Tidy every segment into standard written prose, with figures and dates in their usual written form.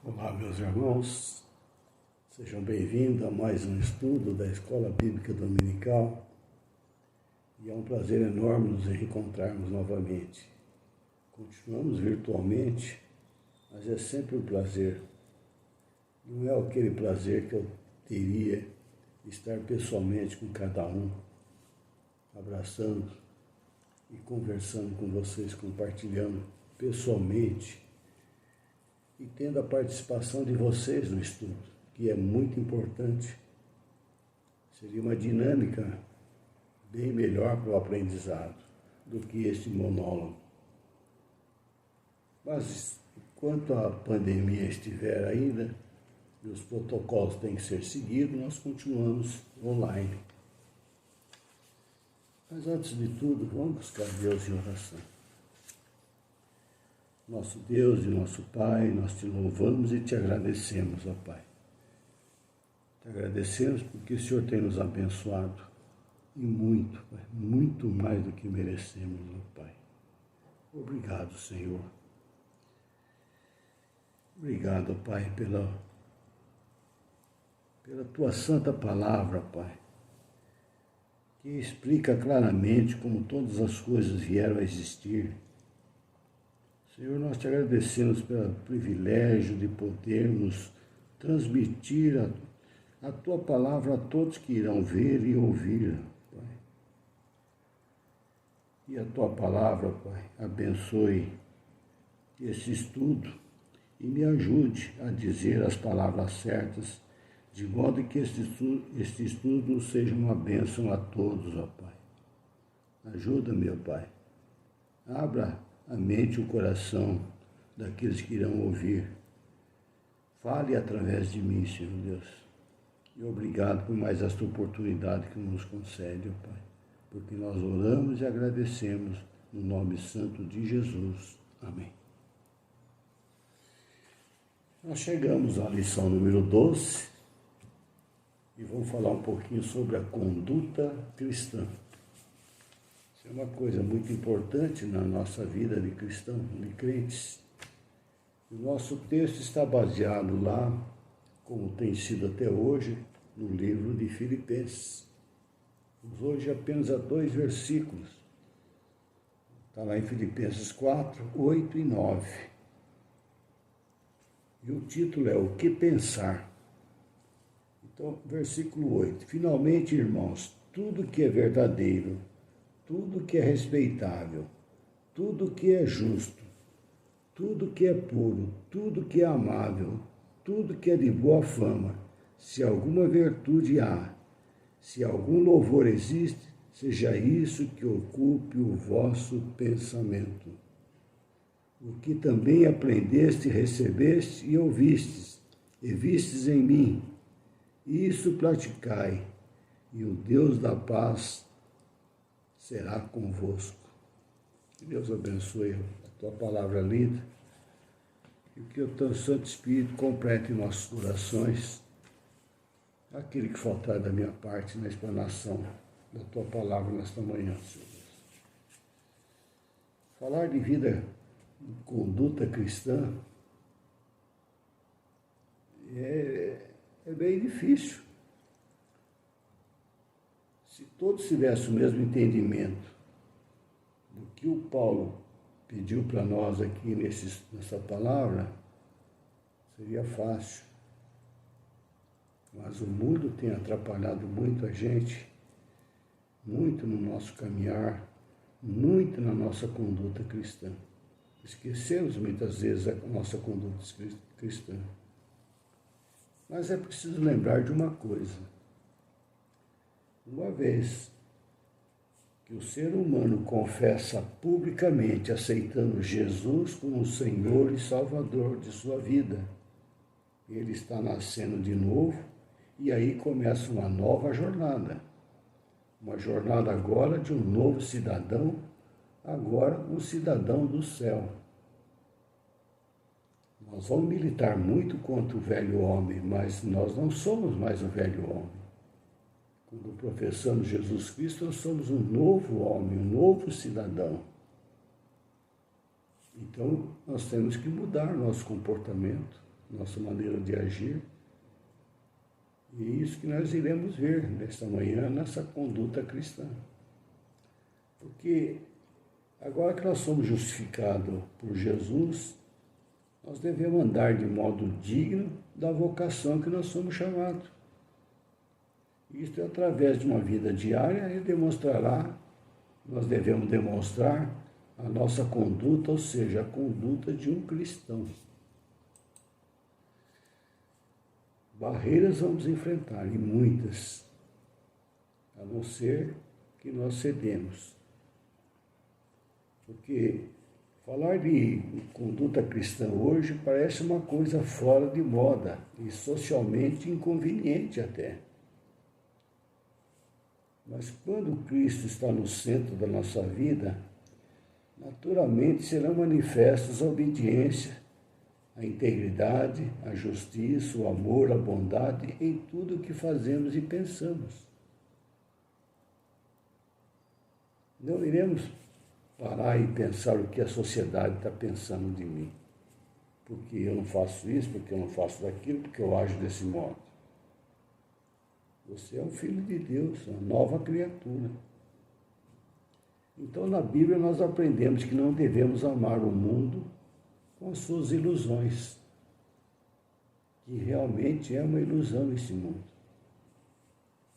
Olá, meus irmãos, sejam bem-vindos a mais um estudo da Escola Bíblica Dominical e é um prazer enorme nos reencontrarmos novamente. Continuamos virtualmente, mas é sempre um prazer. Não é aquele prazer que eu teria estar pessoalmente com cada um, abraçando e conversando com vocês, compartilhando pessoalmente e tendo a participação de vocês no estudo, que é muito importante. Seria uma dinâmica bem melhor para o aprendizado do que este monólogo. Mas, enquanto a pandemia estiver ainda, e os protocolos têm que ser seguidos, nós continuamos online. Mas, antes de tudo, vamos buscar Deus em oração. Nosso Deus e nosso Pai, nós te louvamos e te agradecemos, ó Pai. Te agradecemos porque o Senhor tem nos abençoado e muito, Pai, muito mais do que merecemos, ó Pai. Obrigado, Senhor. Obrigado, Pai, pela Tua santa palavra, Pai, que explica claramente como todas as coisas vieram a existir. Senhor, nós te agradecemos pelo privilégio de podermos transmitir a Tua palavra a todos que irão ver e ouvir, Pai. E a Tua palavra, Pai, abençoe esse estudo e me ajude a dizer as palavras certas, de modo que este estudo seja uma bênção a todos, ó Pai. Ajuda, meu Pai. Abra a mente e o coração daqueles que irão ouvir. Fale através de mim, Senhor Deus. E obrigado por mais esta oportunidade que nos concede, ó Pai. Porque nós oramos e agradecemos no nome santo de Jesus. Amém. Nós chegamos à lição número 12 e vamos falar um pouquinho sobre a conduta cristã. Isso é uma coisa muito importante na nossa vida de cristão, de crentes. O nosso texto está baseado lá, como tem sido até hoje, no livro de Filipenses. Vamos hoje apenas a 2 versículos. Está lá em Filipenses 4, 8 e 9. E o título é O que pensar? Então, versículo 8. Finalmente, irmãos, tudo que é verdadeiro, tudo que é respeitável, tudo que é justo, tudo que é puro, tudo que é amável, tudo que é de boa fama, se alguma virtude há, se algum louvor existe, seja isso que ocupe o vosso pensamento. O que também aprendeste, recebeste e ouvistes, e vistes em mim, isso praticai, e o Deus da paz será convosco. Que Deus abençoe a Tua palavra linda e que o Teu Santo Espírito complete em nossos corações aquele que faltar da minha parte na explanação da Tua palavra nesta manhã, Senhor Deus. Falar de vida, de conduta cristã é bem difícil. Se todos tivessem o mesmo entendimento do que o Paulo pediu para nós aqui nessa palavra, seria fácil. Mas o mundo tem atrapalhado muito a gente, muito no nosso caminhar, muito na nossa conduta cristã. Esquecemos muitas vezes a nossa conduta cristã. Mas é preciso lembrar de uma coisa. Uma vez que o ser humano confessa publicamente aceitando Jesus como Senhor e Salvador de sua vida, ele está nascendo de novo e aí começa uma nova jornada. Uma jornada agora de um novo cidadão, agora um cidadão do céu. Nós vamos militar muito contra o velho homem, mas nós não somos mais o velho homem. Quando professamos Jesus Cristo, nós somos um novo homem, um novo cidadão. Então, nós temos que mudar nosso comportamento. nossa maneira de agir. E é isso que nós iremos ver nesta manhã, nessa conduta cristã. Porque agora que nós somos justificados por Jesus, nós devemos andar de modo digno da vocação que nós somos chamados. Isto é através de uma vida diária e nós devemos demonstrar a nossa conduta, ou seja, a conduta de um cristão. Barreiras vamos enfrentar, e muitas, a não ser que nós cedemos. Porque falar de conduta cristã hoje parece uma coisa fora de moda e socialmente inconveniente até. Mas quando Cristo está no centro da nossa vida, naturalmente serão manifestos a obediência, a integridade, a justiça, o amor, a bondade em tudo o que fazemos e pensamos. Não iremos parar e pensar o que a sociedade está pensando de mim. Porque eu não faço isso, porque eu não faço daquilo, porque eu ajo desse modo. Você é um filho de Deus, uma nova criatura. Então, na Bíblia, nós aprendemos que não devemos amar o mundo com as suas ilusões, que realmente é uma ilusão esse mundo.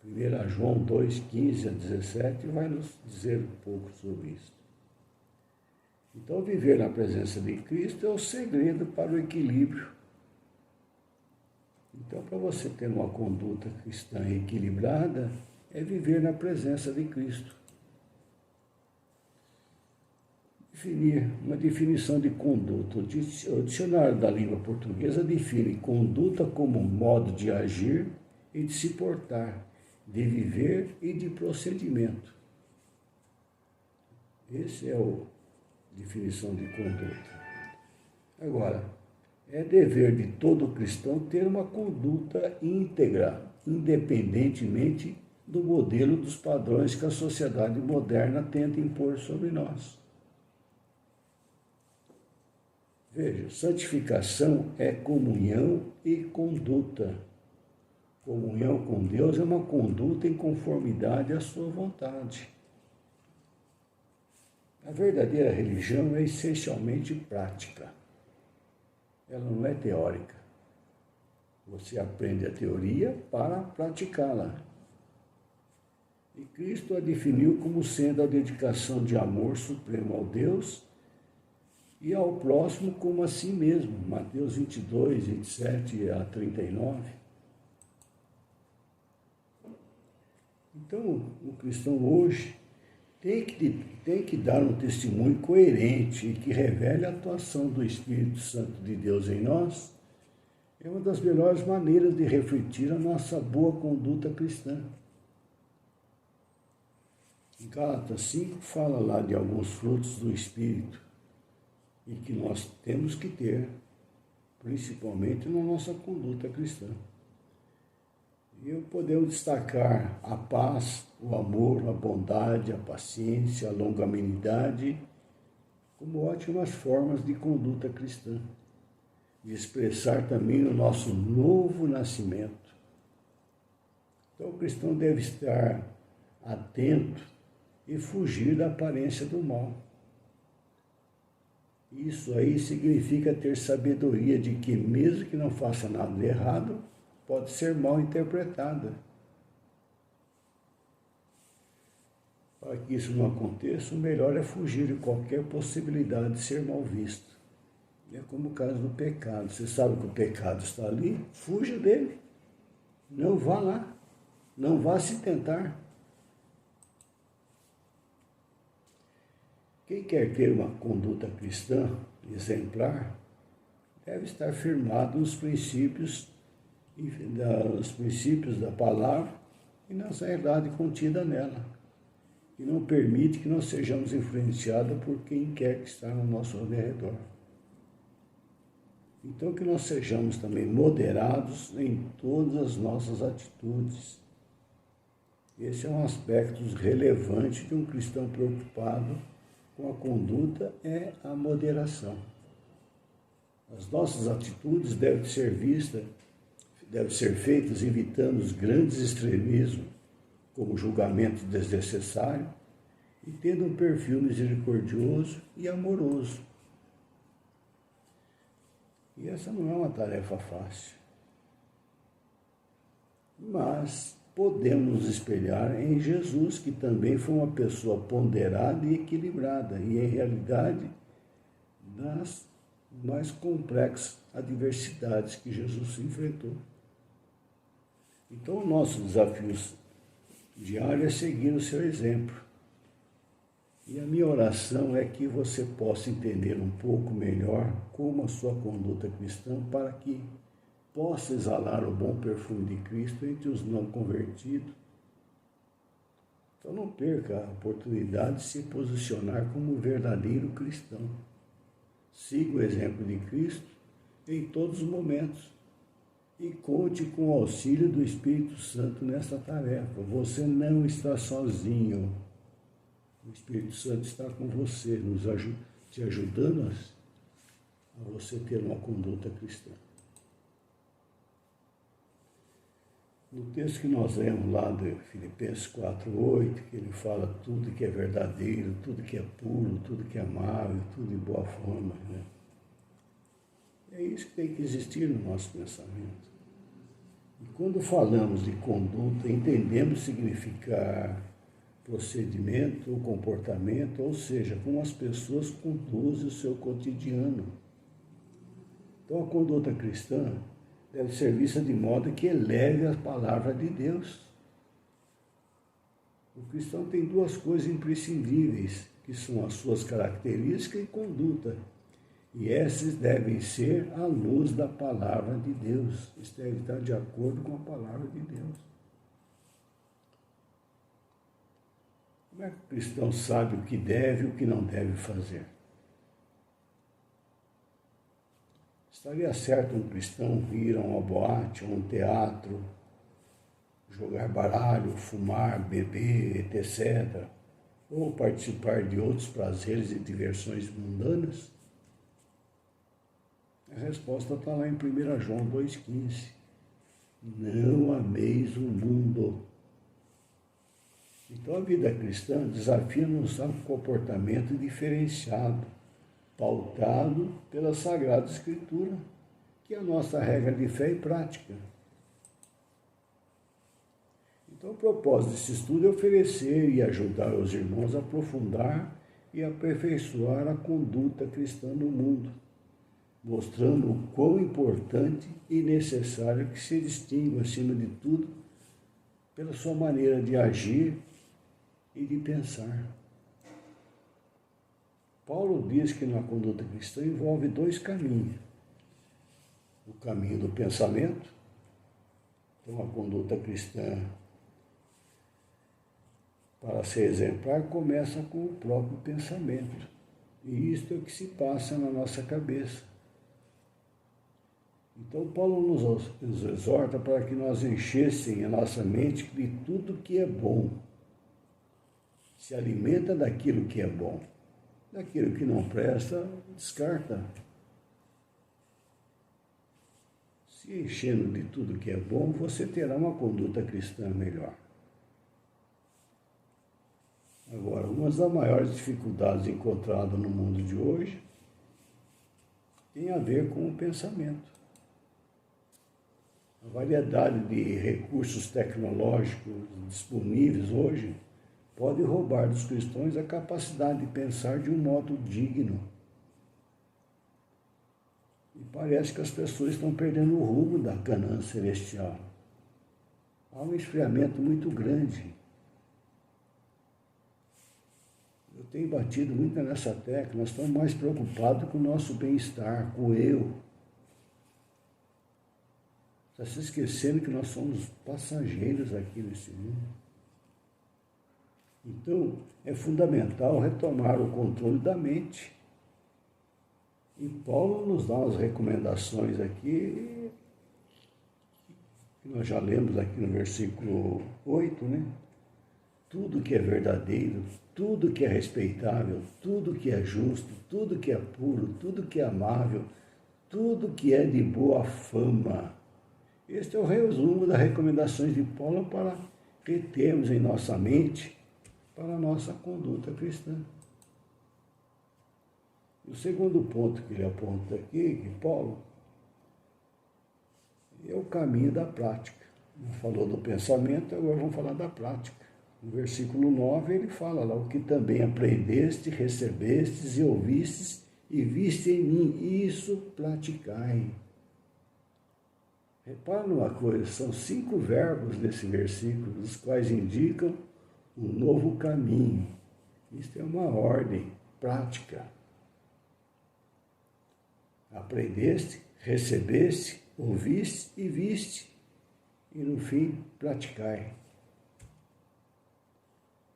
1 João 2, 15 a 17 vai nos dizer um pouco sobre isso. Então, viver na presença de Cristo é o segredo para o equilíbrio. Então, para você ter uma conduta cristã equilibrada, é viver na presença de Cristo. Definir uma definição de conduta. O dicionário da língua portuguesa define conduta como modo de agir e de se portar, de viver e de procedimento. Essa é a definição de conduta. Agora, é dever de todo cristão ter uma conduta íntegra, independentemente do modelo dos padrões que a sociedade moderna tenta impor sobre nós. Veja, santificação é comunhão e conduta. Comunhão com Deus é uma conduta em conformidade à sua vontade. A verdadeira religião é essencialmente prática. Ela não é teórica. Você aprende a teoria para praticá-la. E Cristo a definiu como sendo a dedicação de amor supremo ao Deus e ao próximo como a si mesmo. Mateus 22, 27 a 39. Então, o cristão hoje tem que dar um testemunho coerente e que revele a atuação do Espírito Santo de Deus em nós. É uma das melhores maneiras de refletir a nossa boa conduta cristã. Em Gálatas 5 fala lá de alguns frutos do Espírito e que nós temos que ter, principalmente na nossa conduta cristã. E podemos destacar a paz, o amor, a bondade, a paciência, a longanimidade, como ótimas formas de conduta cristã, de expressar também o nosso novo nascimento. Então, o cristão deve estar atento e fugir da aparência do mal. Isso aí significa ter sabedoria de que, mesmo que não faça nada de errado, pode ser mal interpretada. Para que isso não aconteça, o melhor é fugir de qualquer possibilidade de ser mal visto. É como o caso do pecado. Você sabe que o pecado está ali, fuja dele. Não vá lá. Não vá se tentar. Quem quer ter uma conduta cristã exemplar deve estar firmado nos princípios da palavra e na verdade contida nela, e não permite que nós sejamos influenciados por quem quer que está no nosso redor. Então, que nós sejamos também moderados em todas as nossas atitudes. Esse é um aspecto relevante de um cristão preocupado com a conduta, é a moderação. As nossas atitudes devem ser feitas evitando os grandes extremismos, como julgamento desnecessário, e tendo um perfil misericordioso e amoroso. E essa não é uma tarefa fácil. Mas podemos nos espelhar em Jesus, que também foi uma pessoa ponderada e equilibrada, e em realidade, das mais complexas adversidades que Jesus enfrentou. Então, o nosso desafio diário é seguir o seu exemplo. E a minha oração é que você possa entender um pouco melhor como a sua conduta cristã para que possa exalar o bom perfume de Cristo entre os não convertidos. Então não perca a oportunidade de se posicionar como um verdadeiro cristão. Siga o exemplo de Cristo em todos os momentos e conte com o auxílio do Espírito Santo nessa tarefa. Você não está sozinho. O Espírito Santo está com você, te ajudando a você ter uma conduta cristã. No texto que nós lemos lá de Filipenses 4:8, que ele fala tudo que é verdadeiro, tudo que é puro, tudo que é amável, tudo de boa forma, né? É isso que tem que existir no nosso pensamento. E quando falamos de conduta, entendemos significar procedimento ou comportamento, ou seja, como as pessoas conduzem o seu cotidiano. Então, a conduta cristã deve ser vista de modo que eleve a palavra de Deus. O cristão tem duas coisas imprescindíveis, que são as suas características e conduta. E essas devem ser à luz da palavra de Deus. Isso deve estar de acordo com a palavra de Deus. Como é que o cristão sabe o que deve e o que não deve fazer? Estaria certo um cristão ir a uma boate, a um teatro, jogar baralho, fumar, beber, etc., ou participar de outros prazeres e diversões mundanas? A resposta está lá em 1 João 2,15. Não ameis o mundo. Então a vida cristã desafia-nos a um comportamento diferenciado, pautado pela Sagrada Escritura, que é a nossa regra de fé e prática. Então o propósito desse estudo é oferecer e ajudar os irmãos a aprofundar e aperfeiçoar a conduta cristã no mundo, mostrando o quão importante e necessário que se distingue, acima de tudo, pela sua maneira de agir e de pensar. Paulo diz que na conduta cristã envolve dois caminhos. O caminho do pensamento, então a conduta cristã, para ser exemplar, começa com o próprio pensamento. E isto é o que se passa na nossa cabeça. Então Paulo nos exorta para que nós enchessem a nossa mente de tudo que é bom. Se alimenta daquilo que é bom. Daquilo que não presta, descarta. Se enchendo de tudo que é bom, você terá uma conduta cristã melhor. Agora, uma das maiores dificuldades encontradas no mundo de hoje tem a ver com o pensamento. A variedade de recursos tecnológicos disponíveis hoje pode roubar dos cristãos a capacidade de pensar de um modo digno. E parece que as pessoas estão perdendo o rumo da Canaã celestial. Há um esfriamento muito grande. Eu tenho batido muito nessa tecla, nós estamos mais preocupados com o nosso bem-estar, com o eu. Está se esquecendo que nós somos passageiros aqui nesse mundo. Então, é fundamental retomar o controle da mente. E Paulo nos dá umas recomendações aqui, que nós já lemos aqui no versículo 8, né? Tudo que é verdadeiro, tudo que é respeitável, tudo que é justo, tudo que é puro, tudo que é amável, tudo que é de boa fama. Este é o resumo das recomendações de Paulo para retermos em nossa mente para a nossa conduta cristã. O segundo ponto que ele aponta aqui, que Paulo, é o caminho da prática. Falou do pensamento, agora vamos falar da prática. No versículo 9 ele fala lá, o que também aprendeste, recebestes e ouvistes e viste em mim, isso praticai. Repara numa coisa, são 5 verbos nesse versículo, os quais indicam um novo caminho. Isto é uma ordem prática. Aprendeste, recebeste, ouviste e viste. E no fim, praticai.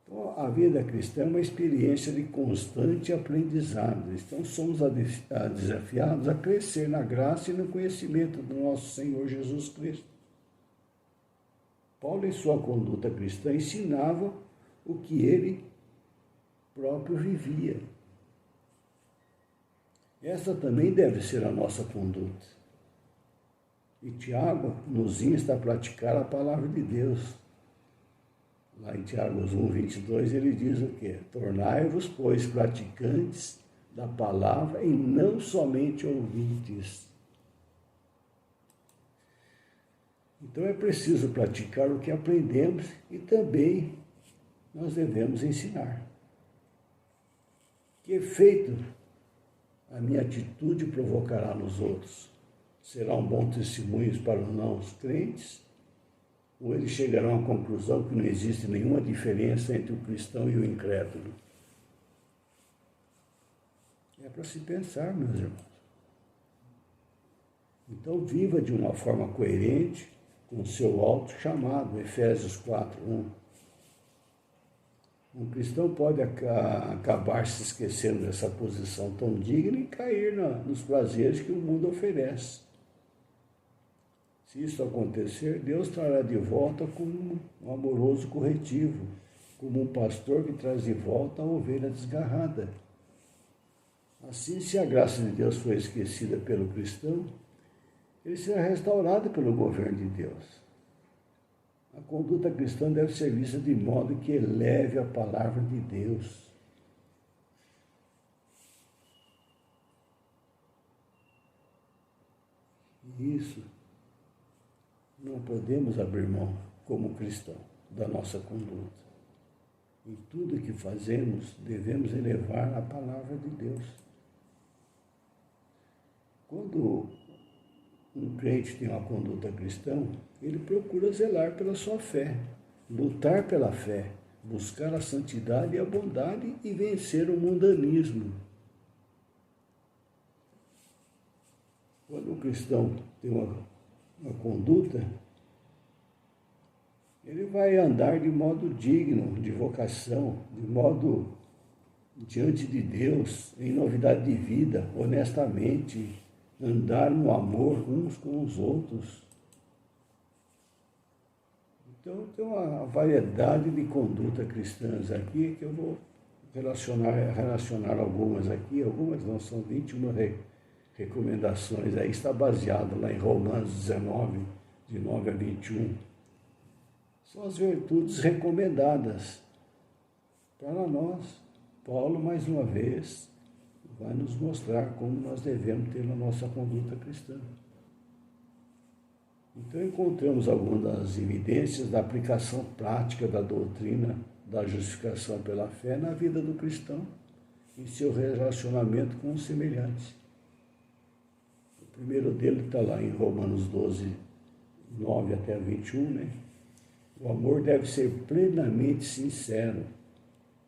Então, a vida cristã é uma experiência de constante aprendizado. Então, somos desafiados a crescer na graça e no conhecimento do nosso Senhor Jesus Cristo. Paulo, em sua conduta cristã, ensinava o que ele próprio vivia. Essa também deve ser a nossa conduta. E Tiago nos insta a praticar a palavra de Deus. Lá em Tiago 1, 22, ele diz o quê? Tornai-vos, pois, praticantes da palavra e não somente ouvintes. Então é preciso praticar o que aprendemos e também nós devemos ensinar. Que efeito a minha atitude provocará nos outros? Será um bom testemunho para os não crentes? Ou eles chegarão à conclusão que não existe nenhuma diferença entre o cristão e o incrédulo? É para se pensar, meus irmãos. Então, viva de uma forma coerente com o seu alto chamado, Efésios 4, 1. Um cristão pode acabar se esquecendo dessa posição tão digna e cair nos prazeres que o mundo oferece. Se isso acontecer, Deus trará de volta como um amoroso corretivo, como um pastor que traz de volta a ovelha desgarrada. Assim, se a graça de Deus for esquecida pelo cristão, ele será restaurado pelo governo de Deus. A conduta cristã deve ser vista de modo que eleve a palavra de Deus. E isso não podemos abrir mão, como cristão, da nossa conduta. Em tudo que fazemos, devemos elevar a palavra de Deus. Quando um crente tem uma conduta cristã, ele procura zelar pela sua fé, lutar pela fé, buscar a santidade e a bondade e vencer o mundanismo. Quando o cristão tem uma conduta, ele vai andar de modo digno, de vocação, de modo diante de Deus, em novidade de vida, honestamente, andar no amor uns com os outros. Então, tem uma variedade de conduta cristãs aqui que eu vou relacionar algumas aqui, algumas não, são 21 recomendações, aí está baseado lá em Romanos 19, de 9 a 21. São as virtudes recomendadas para nós. Paulo, mais uma vez, vai nos mostrar como nós devemos ter na nossa conduta cristã. Então, encontramos algumas das evidências da aplicação prática da doutrina da justificação pela fé na vida do cristão, em seu relacionamento com os semelhantes. O primeiro dele está lá em Romanos 12, 9 até 21, né? O amor deve ser plenamente sincero.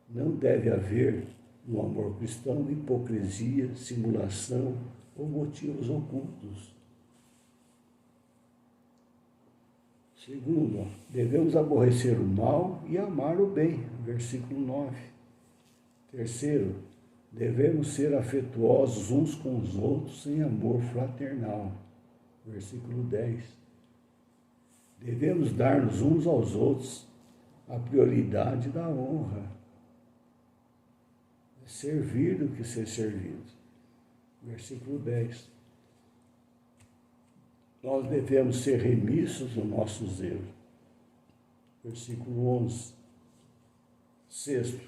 Não deve haver no amor cristão hipocrisia, simulação ou motivos ocultos. Segundo, devemos aborrecer o mal e amar o bem, versículo 9. Terceiro, devemos ser afetuosos uns com os outros em amor fraternal, versículo 10. Devemos dar-nos uns aos outros a prioridade da honra. É servir do que ser servido. Versículo 10. nós devemos ser remissos no nosso zelo. Versículo 11. Sexto,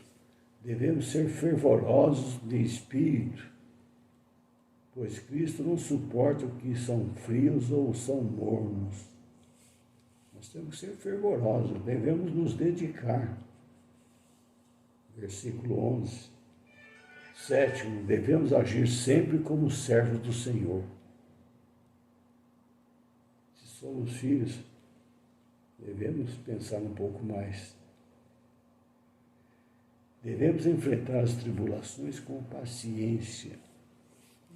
devemos ser fervorosos de espírito, pois Cristo não suporta os que são frios ou são mornos. Nós temos que ser fervorosos, devemos nos dedicar. Versículo 11. Sétimo, devemos agir sempre como servos do Senhor. Se somos filhos, devemos pensar um pouco mais. Devemos enfrentar as tribulações com paciência.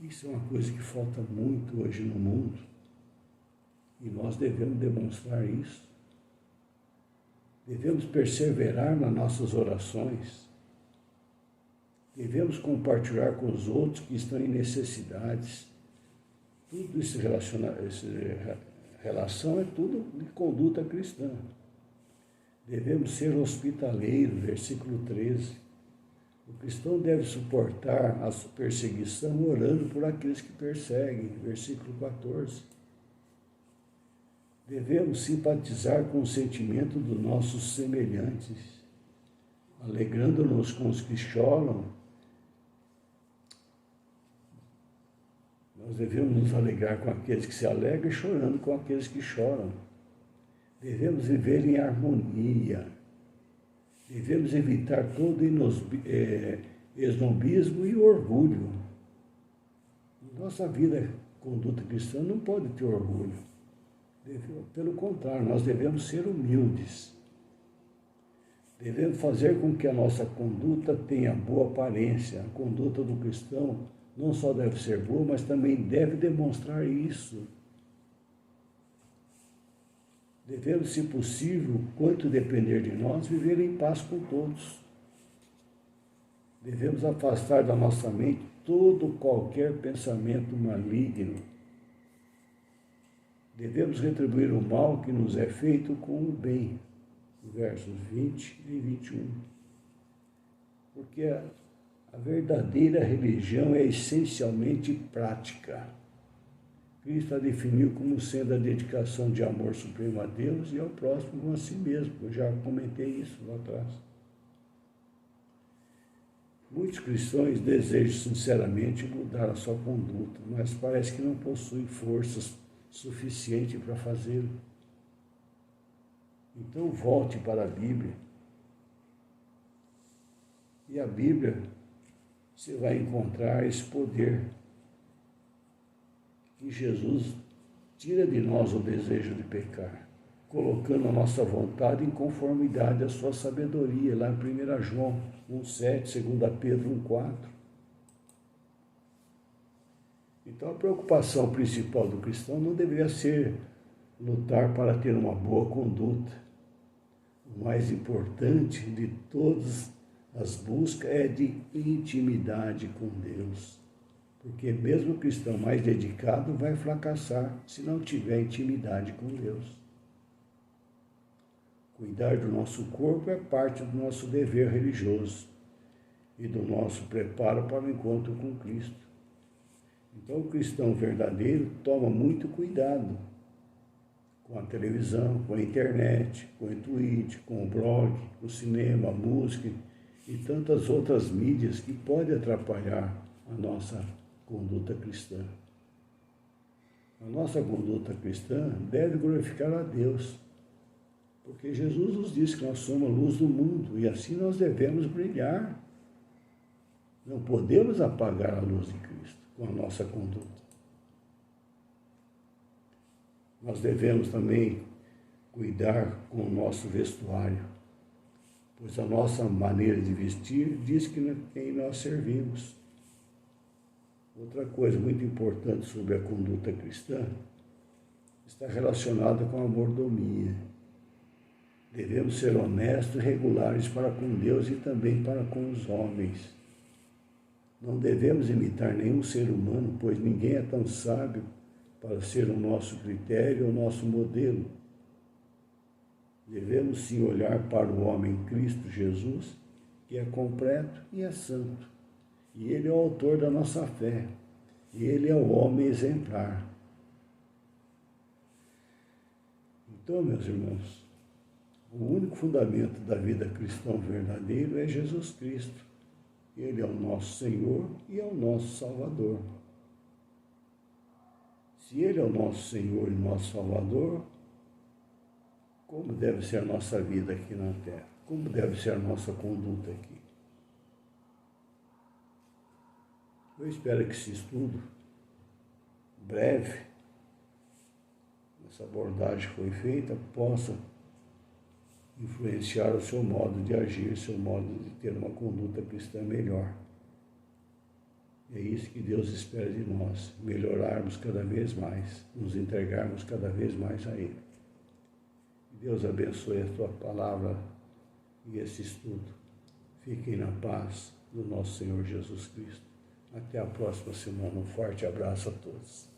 Isso é uma coisa que falta muito hoje no mundo. E nós devemos demonstrar isso. Devemos perseverar nas nossas orações. Devemos compartilhar com os outros que estão em necessidades. Tudo isso relação é tudo de conduta cristã. Devemos ser hospitaleiros, versículo 13. O cristão deve suportar a perseguição orando por aqueles que perseguem, versículo 14. Devemos simpatizar com o sentimento dos nossos semelhantes, alegrando-nos com os que choram. Nós devemos nos alegrar com aqueles que se alegram e chorando com aqueles que choram. Devemos viver em harmonia. Devemos evitar todo esnobismo e orgulho. Nossa vida, conduta cristã, não pode ter orgulho. Pelo contrário, nós devemos ser humildes. Devemos fazer com que a nossa conduta tenha boa aparência. A conduta do cristão não só deve ser boa, mas também deve demonstrar isso. Devemos, se possível, quanto depender de nós, viver em paz com todos. Devemos afastar da nossa mente todo qualquer pensamento maligno. Devemos retribuir o mal que nos é feito com o bem. Versos 20 e 21. Porque a verdadeira religião é essencialmente prática. Cristo a definiu como sendo a dedicação de amor supremo a Deus e ao próximo como a si mesmo. Eu já comentei isso lá atrás. Muitos cristãos desejam sinceramente mudar a sua conduta, mas parece que não possuem forças suficientes para fazê-lo. Então volte para a Bíblia. E a Bíblia, você vai encontrar esse poder que Jesus tira de nós o desejo de pecar, colocando a nossa vontade em conformidade à sua sabedoria, lá em 1 João 1,7, 2 Pedro 1,4. Então a preocupação principal do cristão não deveria ser lutar para ter uma boa conduta. O mais importante de todas as buscas é de intimidade com Deus. Porque mesmo o cristão mais dedicado vai fracassar se não tiver intimidade com Deus. Cuidar do nosso corpo é parte do nosso dever religioso e do nosso preparo para o encontro com Cristo. Então o cristão verdadeiro toma muito cuidado com a televisão, com a internet, com o Twitch, com o blog, com o cinema, a música e tantas outras mídias que podem atrapalhar a nossa conduta cristã. A nossa conduta cristã deve glorificar a Deus, porque Jesus nos disse que nós somos a luz do mundo e assim nós devemos brilhar. Não podemos apagar a luz de Cristo com a nossa conduta. Nós devemos também cuidar com o nosso vestuário, pois a nossa maneira de vestir diz quem nós servimos. Outra coisa muito importante sobre a conduta cristã está relacionada com a mordomia. Devemos ser honestos e regulares para com Deus e também para com os homens. Não devemos imitar nenhum ser humano, pois ninguém é tão sábio para ser o nosso critério, o nosso modelo. Devemos sim olhar para o homem Cristo Jesus, que é completo e é santo. E ele é o autor da nossa fé. E ele é o homem exemplar. Então, meus irmãos, o único fundamento da vida cristã verdadeiro é Jesus Cristo. Ele é o nosso Senhor e é o nosso Salvador. Se Ele é o nosso Senhor e nosso Salvador, como deve ser a nossa vida aqui na Terra? Como deve ser a nossa conduta aqui? Eu espero que esse estudo breve, essa abordagem que foi feita, possa influenciar o seu modo de agir, seu modo de ter uma conduta cristã melhor. É isso que Deus espera de nós, melhorarmos cada vez mais, nos entregarmos cada vez mais a Ele. Deus abençoe a tua palavra e esse estudo. Fiquem na paz do nosso Senhor Jesus Cristo. Até a próxima semana. Um forte abraço a todos.